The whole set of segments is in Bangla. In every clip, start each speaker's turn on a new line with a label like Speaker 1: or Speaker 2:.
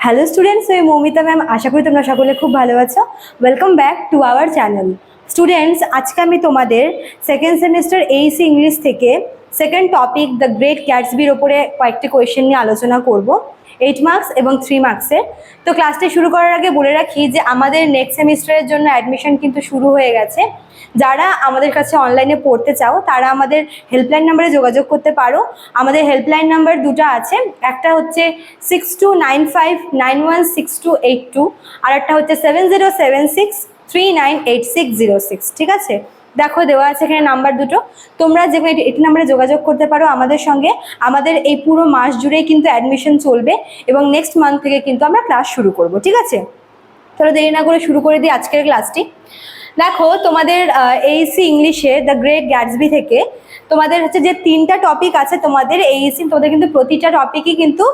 Speaker 1: হ্যালো স্টুডেন্টস, আমি মৌমিতা ম্যাম। আশা করি তোমরা সকলে খুব ভালো আছো। Welcome back to our channel. Students, আজকে আমি তোমাদের সেকেন্ড সেমিস্টার এইসি ইংলিশ থেকে সেকেন্ড টপিক দ্য গ্রেট গ্যাটসবির ওপরে কয়েকটি কোয়েশ্চেন নিয়ে আলোচনা করব, 8 মার্কস এবং 3 মার্কসের। তো ক্লাসটি শুরু করার আগে বলে রাখি যে আমাদের নেক্সট সেমিস্টারের জন্য অ্যাডমিশন কিন্তু শুরু হয়ে গেছে। যারা আমাদের কাছে অনলাইনে পড়তে চাও তারা আমাদের হেল্পলাইন নাম্বারে যোগাযোগ করতে পারো। আমাদের হেল্পলাইন নাম্বার দুটো আছে, একটা হচ্ছে 6295916282, আর একটা হচ্ছে 7076398606। ঠিক আছে, দেখো দেওয়া আছে এখানে নাম্বার দুটো। তোমরা যে এটি নাম্বারে যোগাযোগ করতে পারো আমাদের সঙ্গে। আমাদের এই পুরো মাস জুড়েই কিন্তু অ্যাডমিশন চলবে এবং নেক্সট মান্থ থেকে কিন্তু আমরা ক্লাস শুরু করব। ঠিক আছে, চলো দেরি না করে শুরু করে দিই আজকের ক্লাসটি। দেখো, তোমাদের এইসি ইংলিশে দ্য গ্রেট গ্যাটসবি থেকে তোমাদের হচ্ছে যে 3টা টপিক আছে তোমাদের এইসি, তোমাদের কিন্তু প্রতিটা টপিকই কিন্তু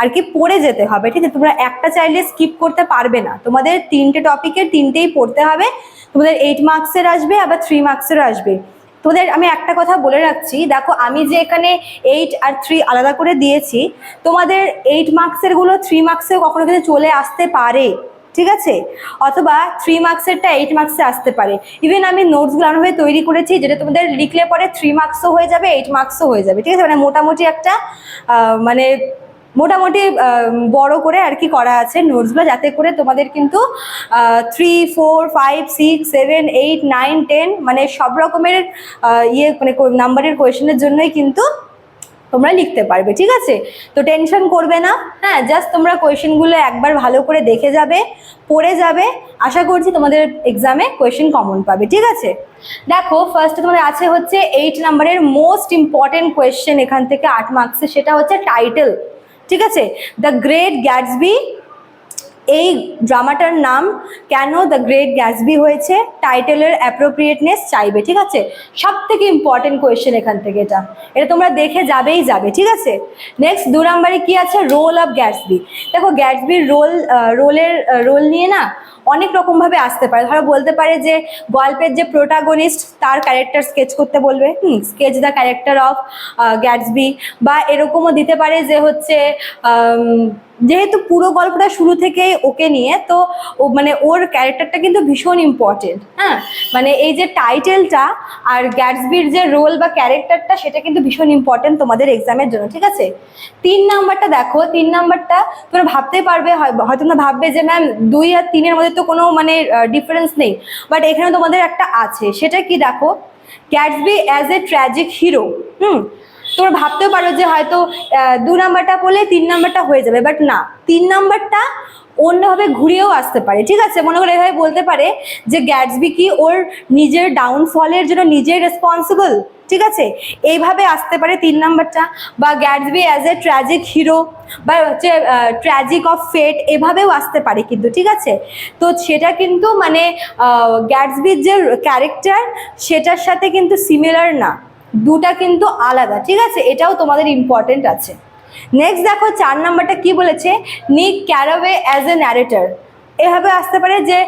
Speaker 1: আর কি পড়ে যেতে হবে। ঠিক আছে, তোমরা একটা চাইলে স্কিপ করতে পারবে না, তোমাদের 3টে টপিকের 3টেই পড়তে হবে। তোমাদের 8 মার্কসের আসবে, আবার 3 মার্কসের আসবে। তোমাদের আমি একটা কথা বলে রাখছি, দেখো আমি যে এখানে 8 আর 3 আলাদা করে দিয়েছি, তোমাদের 8 মার্কসের গুলো 3 মার্কসেও কখনো কিন্তু চলে আসতে পারে। ঠিক আছে, অথবা 3 মার্কসেরটা 8 মার্কসে আসতে পারে। ইভেন আমি নোটসগুলো এমনভাবে তৈরি করেছি যেটা তোমাদের লিখলে পরে 3 মার্কসও হয়ে যাবে, 8 মার্কসও হয়ে যাবে। ঠিক আছে, মানে মোটামুটি একটা মোটামুটি বড় করে আর কি করা আছে নোটসগুলো, যাতে করে তোমাদের কিন্তু 3, 4, 5, 6, 7, 8, 9, 10 মানে সব রকমের মানে নাম্বারের কোয়েশনের জন্যই কিন্তু তোমরা লিখতে পারবে। ঠিক আছে, তো টেনশন করবে না। হ্যাঁ, জাস্ট তোমরা কোয়েশ্চেনগুলো একবার ভালো করে দেখে যাবে, পড়ে যাবে। আশা করছি তোমাদের এক্সামে কোয়েশ্চেন কমন পাবে। ঠিক আছে, দেখো ফার্স্টে তোমাদের আছে হচ্ছে 8 নাম্বারের মোস্ট ইম্পর্টেন্ট কোয়েশ্চেন এখান থেকে 8 মার্কসের, সেটা হচ্ছে টাইটেল। ঠিক আছে, দ্য গ্রেট গ্যাটসবি, এই ড্রামাটার নাম কেন দ্য গ্রেট গ্যাটসবি হয়েছে, টাইটেলের অ্যাপ্রোপ্রিয়েটনেস চাইবে। ঠিক আছে, সব থেকে ইম্পর্টেন্ট কোয়েশ্চেন এখান থেকে, এটা তোমরা দেখে যাবেই যাবে। ঠিক আছে, নেক্সট 2 নম্বরে কি আছে, রোল অফ গ্যাটসবি। দেখো গ্যাটসবির রোল নিয়ে না অনেক রকমভাবে আসতে পারে। ধরো বলতে পারে যে গল্পের যে প্রোটাগনিস্ট তার ক্যারেক্টার স্কেচ করতে বলবে, sketch the character of Gatsby. বা এরকমও দিতে পারে যে হচ্ছে যেহেতু পুরো গল্পটা শুরু থেকেই ওকে নিয়ে, তো মানে ওর ক্যারেক্টারটা কিন্তু ভীষণ ইম্পর্টেন্ট। হ্যাঁ, মানে এই যে টাইটেলটা আর গ্যাটসবির যে রোল বা ক্যারেক্টারটা, সেটা কিন্তু ভীষণ ইম্পর্টেন্ট তোমাদের এক্সামের জন্য। ঠিক আছে, 3 নাম্বারটা দেখো, 3 নাম্বারটা তোমরা ভাবতে পারবে, হয়তো তোমরা ভাববে যে ম্যাম 2 আর 3-এর মধ্যে তো কোনো মানে ডিফারেন্স নেই, বাট এখানে তোমাদের একটা আছে। সেটা কি দেখো, Gatsby as a tragic hero. তোমরা ভাবতেও পারো যে হয়তো 2 নাম্বারটা পড়লে 3 নাম্বারটা হয়ে যাবে, বাট না, 3 নাম্বারটা অন্যভাবে ঘুরিয়েও আসতে পারে। ঠিক আছে, মনে করে এভাবে বলতে পারে যে গ্যাটসবি কি ওর নিজের ডাউনফলের জন্য নিজেই রেসপন্সিবল। ঠিক আছে, এইভাবে আসতে পারে 3 নাম্বারটা। বা Gatsby as a tragic hero, বা হচ্ছে ট্র্যাজিক অফ ফেট, এভাবেও আসতে পারে কিন্তু। ঠিক আছে, তো সেটা কিন্তু মানে গ্যাটসবির যে ক্যারেক্টার সেটার সাথে কিন্তু সিমিলার না, দুটা কিন্তু আলাদা। ঠিক আছে, এটাও তোমাদের ইম্পর্টেন্ট আছে। নেক্সট দেখো 4 নাম্বারটা কি বলেছে, নিক ক্যারাওয়ে অ্যাজ এ ন্যারেটর। এভাবে আসতে পারে যে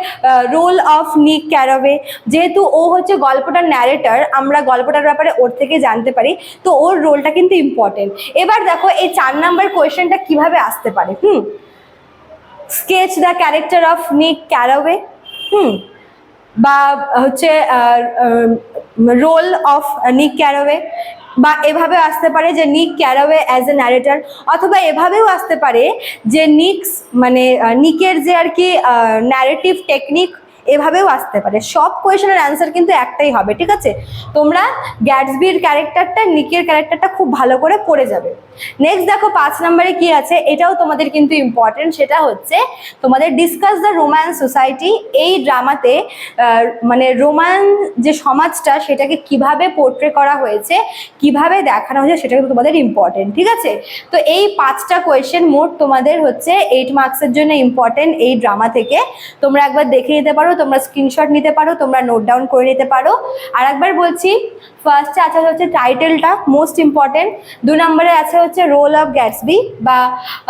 Speaker 1: রোল অফ নিক ক্যারাওয়ে, যেহেতু ও হচ্ছে গল্পটার ন্যারেটর, আমরা গল্পটার ব্যাপারে ওর থেকে জানতে পারি, তো ওর রোলটা কিন্তু ইম্পর্টেন্ট। এবার দেখো এই 4 নাম্বার কোয়েশ্চেনটা কিভাবে আসতে পারে। স্কেচ দ্য ক্যারেক্টার অফ নিক ক্যারাওয়ে, বা হচ্ছে রোল অফ নিক ক্যারাওয়ে। বা এভাবে আসতে পারে যে নিক ক্যারাওয়ে অ্যাজ এ ন্যারেটর, অথবা এভাবেও আসতে পারে যে নিকের যে আর কি ন্যারেটিভ টেকনিক, এভাবেও আসতে পারে। সব কোয়েশনের অ্যান্সার কিন্তু একটাই হবে। ঠিক আছে, তোমরা গ্যাটসবির ক্যারেক্টারটা, নিকের ক্যারেক্টারটা খুব ভালো করে পড়ে যাবে। নেক্সট দেখো 5 নম্বরে কি আছে, এটাও তোমাদের কিন্তু ইম্পর্টেন্ট। সেটা হচ্ছে তোমাদের ডিসকাস দ্য রোম্যান্স সোসাইটি। এই ড্রামাতে মানে রোমান যে সমাজটা, সেটাকে কিভাবে পোর্ট্রে করা হয়েছে, কিভাবে দেখানো হয়েছে, সেটা কিন্তু তোমাদের ইম্পর্টেন্ট। ঠিক আছে, তো এই 5টা কোয়েশ্চেন মোট তোমাদের হচ্ছে 8 মার্কসের জন্য ইম্পর্টেন্ট এই ড্রামা থেকে। তোমরা একবার দেখে নিতে পারো, তোমরা স্ক্রিনশট নিতে পারো, তোমরা নোট ডাউন করে নিতে পারো। আর একবার বলছি, ফার্স্টে আছে হচ্ছে টাইটেলটা মোস্ট ইম্পর্টেন্ট, 2 নম্বরে আছে হচ্ছে রোল অফ গ্যাটসবি বা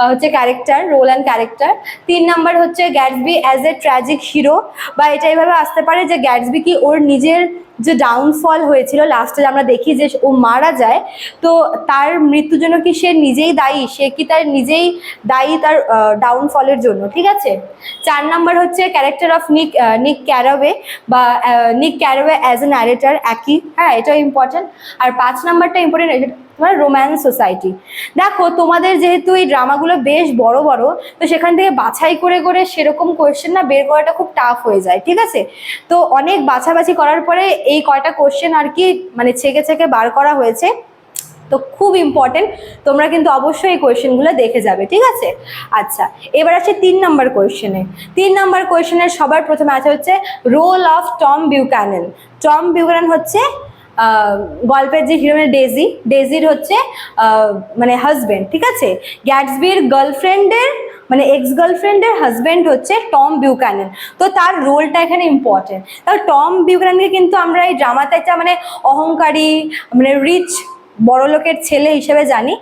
Speaker 1: হচ্ছে ক্যারেক্টার, রোল অ্যান্ড ক্যারেক্টার। 3 নম্বর হচ্ছে Gatsby as a tragic hero, বা এটা এইভাবে আসতে পারে যে গ্যাটসবি কি ওর নিজের যে ডাউনফল হয়েছিল লাস্টে আমরা দেখি যে ও মারা যায়, তো তার মৃত্যুর জন্য কি সে নিজেই দায়ী, সে কি তার নিজেই দায়ী তার ডাউনফলের জন্য, ঠিক আছে। 4 নাম্বার হচ্ছে ক্যারেক্টার অফ নিক ক্যারাওয়ে বা নিক ক্যারাওয়ে অ্যাজ এ ন্যারেটর, একই, হ্যাঁ এটাও ইম্পর্টেন্ট। আর 5 নাম্বারটা ইম্পর্টেন্ট, তোমার রোম্যান্স সোসাইটি। দেখো তোমাদের যেহেতু এই ড্রামাগুলো বেশ বড় বড়, তো সেখান থেকে বাছাই করে করে সেরকম কোয়েশ্চেন না বের করাটা খুব টাফ হয়ে যায়, ঠিক আছে। তো অনেক বাছাবাছি করার পরে এই কয়টা কোয়েশ্চেন আর কি মানে ছেকে ছেকে বার করা হয়েছে, তো খুব ইম্পর্টেন্ট, তোমরা কিন্তু অবশ্যই এই কোয়েশ্চেনগুলো দেখে যাবে, ঠিক আছে। আচ্ছা, এবার আছে 3 নাম্বার কোয়েশ্চেনে। 3 নাম্বার কোয়েশ্চেনের সবার প্রথমে আছে হচ্ছে রোল অফ টম বিউক্যানন। টম বিউক্যানন হচ্ছে গল্পের যে হিরোইন ডেজির হচ্ছে মানে হাজবেন্ড, ঠিক আছে। গ্যাটসবির গার্লফ্রেন্ডের মানে এক্স গার্লফ্রেন্ডের হাজবেন্ড হচ্ছে টম বিউক্যানন, তো তার রোলটা এখানে ইম্পর্টেন্ট। তাহলে টম বিউক্যাননকে কিন্তু আমরা এই ড্রামাতে একটা মানে অহংকারী মানে রিচ বড় লোকের ছেলে হিসেবে জানি।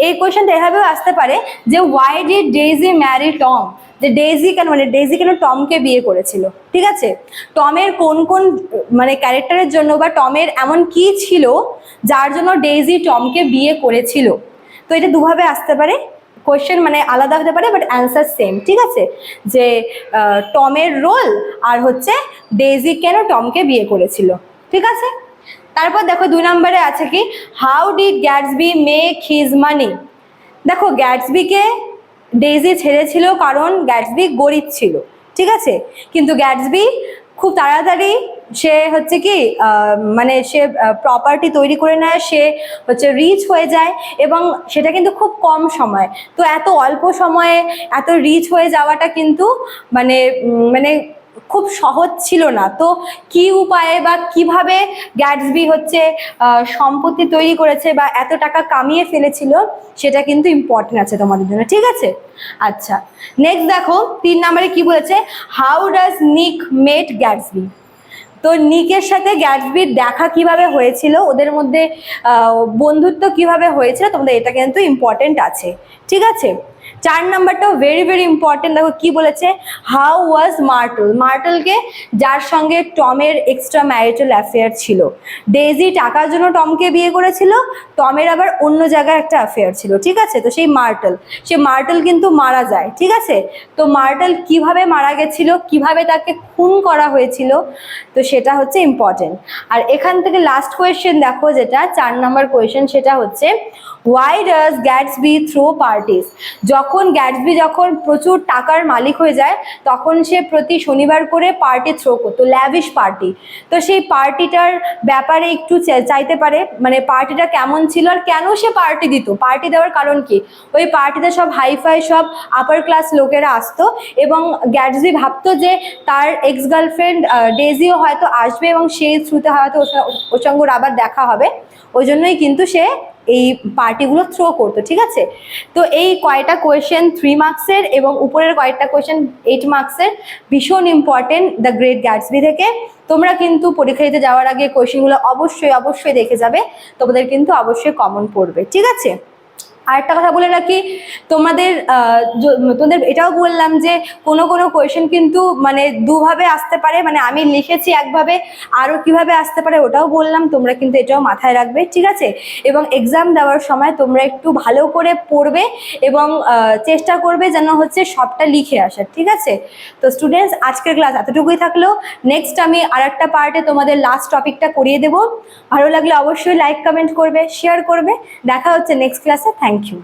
Speaker 1: এই কোয়েশ্চেনটা এভাবেও আসতে পারে যে why did Daisy marry Tom, যে ডেইজি কেন মানে ডেইজি কেন টমকে বিয়ে করেছিল, ঠিক আছে। টমের কোন কোন মানে ক্যারেক্টারের জন্য বা টমের এমন কি ছিল যার জন্য ডেইজি টমকে বিয়ে করেছিল। তো এটা দুভাবে আসতে পারে, কোয়েশ্চেন মানে আলাদা হতে পারে বাট অ্যান্সার সেম, ঠিক আছে। যে টমের রোল আর হচ্ছে ডেইজি কেন টমকে বিয়ে করেছিল, ঠিক আছে। তারপর দেখো 2 নম্বরে আছে কি how did Gatsby make his মানি। দেখো গ্যাটসবিকে ডেইজি ছেড়েছিল কারণ গ্যাটসবি গরিব ছিল, ঠিক আছে। কিন্তু গ্যাটসবি খুব তাড়াতাড়ি সে হচ্ছে কি মানে সে প্রপার্টি তৈরি করে নেয়, সে হচ্ছে রিচ হয়ে যায় এবং সেটা কিন্তু খুব কম সময়। তো এত অল্প সময়ে এত রিচ হয়ে যাওয়াটা কিন্তু মানে মানে খুব সহজ ছিল না। তো কি উপায়ে বা কিভাবে গ্যাটসবি হচ্ছে সম্পত্তি তৈরি করেছে বা এত টাকা কামিয়ে ফেলেছিল সেটা কিন্তু ইম্পর্টেন্ট আছে তোমাদের জন্য, ঠিক আছে। আচ্ছা, নেক্সট দেখো 3 নম্বরে কি বলেছে, হাউ ডাজ নিক মেট গ্যাটসবি। তো নিকের সাথে গ্যাটসবির দেখা কিভাবে হয়েছিল, ওদের মধ্যে বন্ধুত্ব কিভাবে হয়েছিল, তোমাদের এটা কিন্তু ইম্পর্টেন্ট আছে, ঠিক আছে। 4 নাম্বারটাও ভেরি ভেরি ইম্পর্টেন্ট। দেখো কি বলেছে, হাউ ওয়াজ মার্টল। মার্টলকে যার সঙ্গে টমের এক্সট্রা ম্যারিটাল অ্যাফেয়ার ছিল। ডেইজি টাকার জন্য টমকে বিয়ে করেছিল, টমের আবার অন্য জায়গায় একটা অ্যাফেয়ার ছিল, ঠিক আছে। তো সেই মার্টল কিন্তু মারা যায়, ঠিক আছে। তো মার্টল কিভাবে মারা গেছিল, কিভাবে তাকে খুন করা হয়েছিল, তো সেটা হচ্ছে ইম্পর্টেন্ট। আর এখান থেকে লাস্ট কোয়েশ্চেন দেখো যেটা 4 নাম্বার কোয়েশ্চেন, সেটা হচ্ছে why does Gatsby throw parties. যখন গ্যাটসবি যখন প্রচুর টাকার মালিক হয়ে যায় তখন সে প্রতি শনিবার করে পার্টি থ্রো করতো, ল্যাভিশ পার্টি। তো সেই পার্টিটার ব্যাপারে একটু চাইতে পারে, মানে পার্টিটা কেমন ছিল আর কেন সে পার্টি দিত, পার্টি দেওয়ার কারণ কি। ওই পার্টিতে সব হাইফাই সব আপার ক্লাস লোকেরা আসতো এবং গ্যাটসবি ভাবতো যে তার এক্স গার্লফ্রেন্ড ডেজিও হয়তো আসবে এবং সেই থ্রুতে হয়তো ওর সঙ্গে আবার দেখা হবে, ওই জন্যই কিন্তু সে এই পার্টিগুলো থ্রো করতো, ঠিক আছে। তো এই কয়টা কোয়েশ্চেন 3 মার্কসের এবং উপরের কয়েকটা কোয়েশ্চেন 8 মার্কসের, ভীষণ ইম্পর্টেন্ট দ্য গ্রেট গ্যাটসবি থেকে। তোমরা কিন্তু পরীক্ষা দিতে যাওয়ার আগে কোয়েশ্চেনগুলো অবশ্যই অবশ্যই দেখে যাবে, তোমাদের কিন্তু অবশ্যই কমন পড়বে, ঠিক আছে। আরেকটা কথা বলে রাখি, তোমাদের এটাও বললাম যে কোনো কোনো কোয়েশ্চেন কিন্তু মানে দুভাবে আসতে পারে, মানে আমি লিখেছি একভাবে, আরও কিভাবে আসতে পারে ওটাও বললাম, তোমরা কিন্তু এটাও মাথায় রাখবে, ঠিক আছে। এবং এক্সাম দেওয়ার সময় তোমরা একটু ভালো করে পড়বে এবং চেষ্টা করবে যেন হচ্ছে সবটা লিখে আসার, ঠিক আছে। তো স্টুডেন্টস, আজকের ক্লাস এতটুকুই থাকলো। নেক্সট আমি আরেকটা পার্টে তোমাদের লাস্ট টপিকটা করিয়ে দেবো। ভালো লাগলে অবশ্যই লাইক কমেন্ট করবে, শেয়ার করবে। দেখা হচ্ছে নেক্সট ক্লাসে। Thank you.